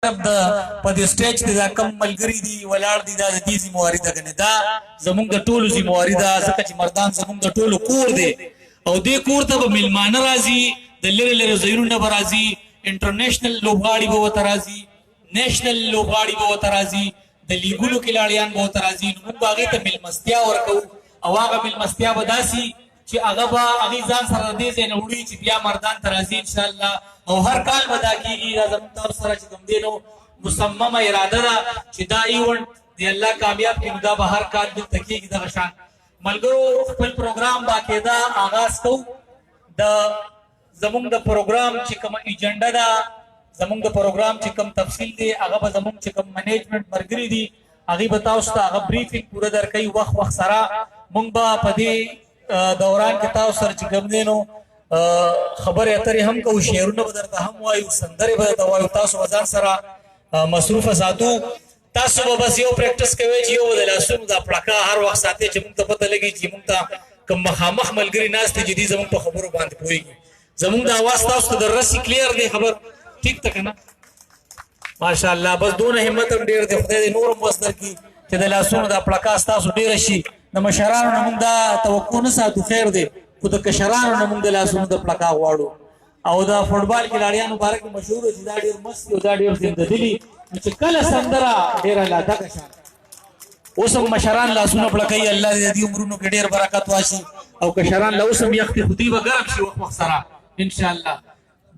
د په دې سټیج ته دا کم ملګری دي ولاړ دي دا د دې ذمہواری ده کنه دا زمونږ د ټولو ذمہواری ده ځکه چې مردان زمونږ د ټولو کور دی او دې کور ته به میلمانه راځي د لرې لرې ځایونو به راځي انټرنیشنل لوبغاړي به ورته راځي نیشنل لوبغاړي به ورته راځي د لیګونو کلاړیان به ورته راځي نو موږ به هغې ته میلمستیا ورکوو او هغه میلمستیا به داسې چې هغه به هغې ځان سره د دې ځای نه وړي چې بیا مردان ته راځي انشاءالله او هر کال به دا کېږي دا زموږ تاسو سره چې کوم دی نو مصممه اراده ده چې دا ایونټ د الله کامیاب کړي نو دا به هر کال دلته کېږي دغه شان ملګرو خپل پروګرام باقاعده آغاز کوو د زمونږ د پروګرام چې کومه ایجنډه ده زمونږ د پروګرام چې کوم تفصیل دی هغه به زمونږ چې کوم منیجمنټ ملګري دي هغې به تاسو ته هغه بریفینګ پوره درکوي وخت سره مونږ به په دې دوران کې تاسو سره چې کوم دی نو خبرې اترې هم کوو شعرونه به درته هم وایو سندرې به درته وایو تاسو به ځان سره مصروفه ساتو تاسو به بس یو پریکټس کوئ چې یو د لاسونو دا پړکه هر وخت ساتئ چې مونږ ته پته لګي چې مونږ ته کوم مخامخ ملګري ناست دي چې دوی زمونږ په خبرو باندې پوهېږي زمونږ د اواز تاسو ته د رسي کلیر دی خبر ټیک ته که نه ماشاءالله بس دونه همت هم ډېر دی خدای دې نور هم وس درکړي چې د لاسونو دا پړکه ستاسو ډېره شي د مشرانو نه مونږ دا توقع نه ساتو خیر دی خو د کشرانو نه مونږ د لاسونو د پړکه غواړو او د فوټبال کلاړیانو باره کې مشهور چې دا ډېر مست دي او دا ډېر زندهدلي چې کله سندره ډېره لاده کشان اوس هم مشران لاسونه پړکوي الله دې د دې عمرونو کې ډېر برکت واشي او کشران له اوس هم یخ کې خو دوی به ګرم شي وخت سره انشاءالله